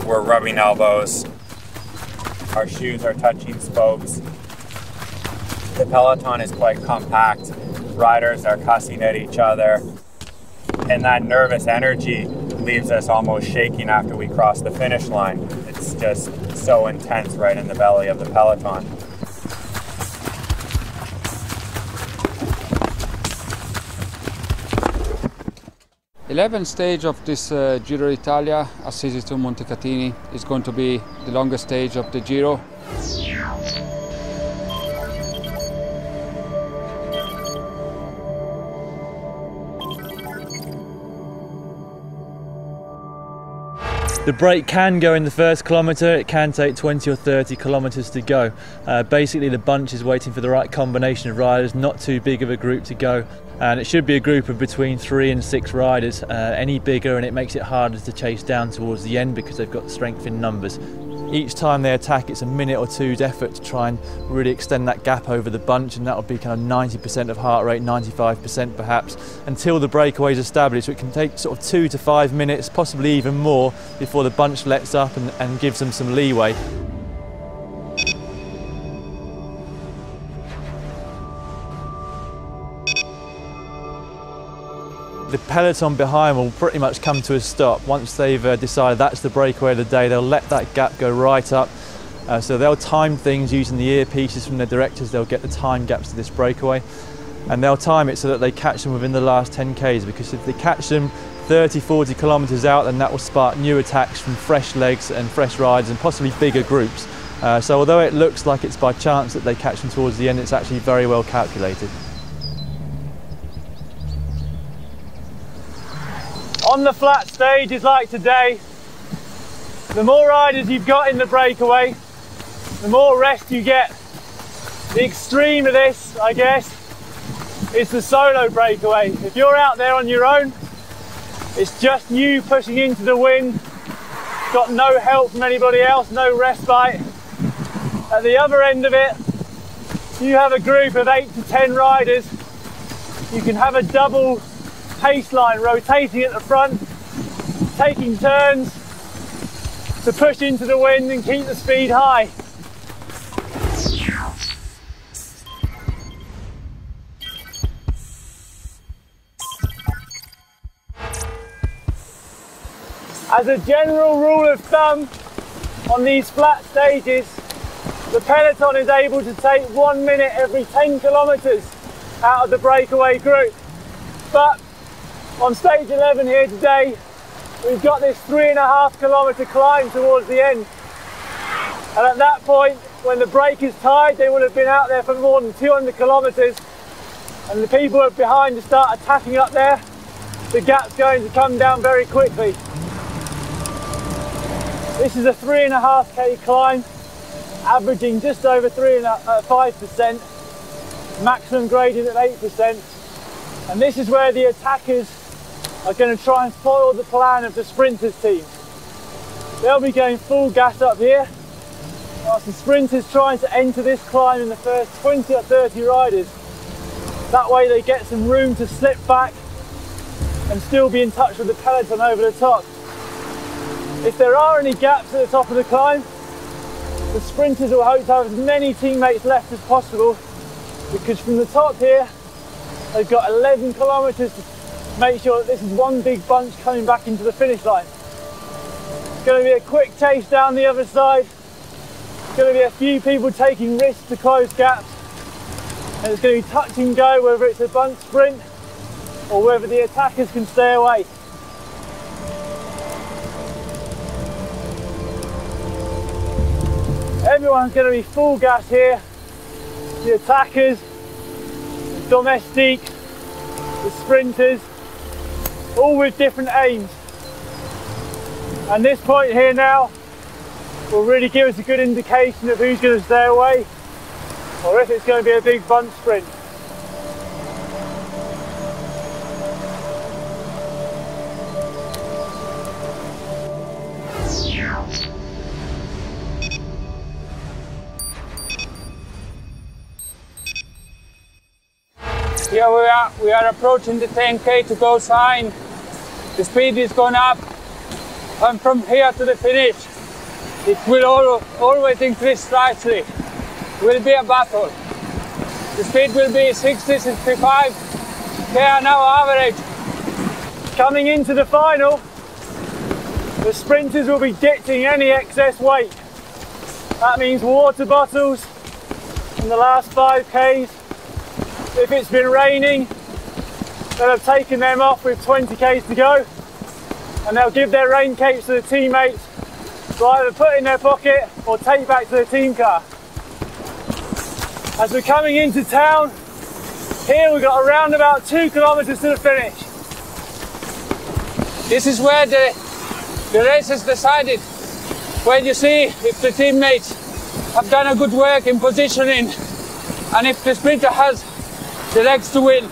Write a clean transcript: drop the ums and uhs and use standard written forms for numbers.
we're rubbing elbows. Our shoes are touching spokes. The peloton is quite compact. Riders are cussing at each other. And that nervous energy leaves us almost shaking after we cross the finish line. It's just so intense right in the belly of the peloton. The 11th stage of this Giro d'Italia, Assisi-Montecatini, is going to be the longest stage of the Giro. The break can go in the first kilometre, it can take 20 or 30 kilometres to go. Basically the bunch is waiting for the right combination of riders, not too big of a group to go. And it should be a group of between 3 and 6 riders. Any bigger and it makes it harder to chase down towards the end because they've got strength in numbers. Each time they attack, it's a minute or two's effort to try and really extend that gap over the bunch, and that will be kind of 90% of heart rate, 95% perhaps, until the breakaway is established. So it can take sort of 2 to 5 minutes, possibly even more, before the bunch lets up and gives them some leeway. The peloton behind will pretty much come to a stop. Once they've decided that's the breakaway of the day, they'll let that gap go right up. So they'll time things using the earpieces from their directors. They'll get the time gaps to this breakaway, and they'll time it so that they catch them within the last 10 Ks, because if they catch them 30, 40 kilometres out, then that will spark new attacks from fresh legs and fresh riders and possibly bigger groups. So although it looks like it's by chance that they catch them towards the end, it's actually very well calculated. On the flat stages like today, the more riders you've got in the breakaway, the more rest you get. The extreme of this, I guess, is the solo breakaway. If you're out there on your own, it's just you pushing into the wind, got no help from anybody else, no respite. At the other end of it, you have a group of 8 to 10 riders. You can have a double pace line rotating at the front, taking turns to push into the wind and keep the speed high. As a general rule of thumb, on these flat stages, the peloton is able to take 1 minute every 10 kilometres out of the breakaway group. But on stage 11 here today, we've got this 3.5 kilometre climb towards the end. And at that point, when the break is tied, they will have been out there for more than 200 kilometres. And the people behind to start attacking up there, the gap's going to come down very quickly. This is a 3.5k climb, averaging just over 5%, maximum gradient at 8%. And this is where the attackers are going to try and foil the plan of the sprinters team. They'll be going full gas up here, whilst the sprinters trying to enter this climb in the first 20 or 30 riders. That way they get some room to slip back and still be in touch with the peloton over the top. If there are any gaps at the top of the climb, the sprinters will hope to have as many teammates left as possible, because from the top here, they've got 11 kilometres to make sure that this is one big bunch coming back into the finish line. It's going to be a quick chase down the other side. It's going to be a few people taking risks to close gaps. And it's going to be touch and go, whether it's a bunch sprint or whether the attackers can stay away. Everyone's going to be full gas here. The attackers, the domestique, the sprinters, all with different aims. And this point here now will really give us a good indication of who's going to stay away, or if it's going to be a big bunch sprint. Here we are approaching the 10k to go sign. The speed is going up, and from here to the finish it will always increase slightly. It will be a battle. The speed will be 60, 65 km an hour average. Coming into the final, the sprinters will be ditching any excess weight. That means water bottles in the last 5Ks. If it's been raining, they'll have taken them off with 20Ks to go, and they'll give their rain capes to the teammates to either put in their pocket or take back to the team car. As we're coming into town, here we've got around about 2 kilometers to the finish. This is where the race is decided, where you see if the teammates have done a good work in positioning and if the sprinter has the legs to win.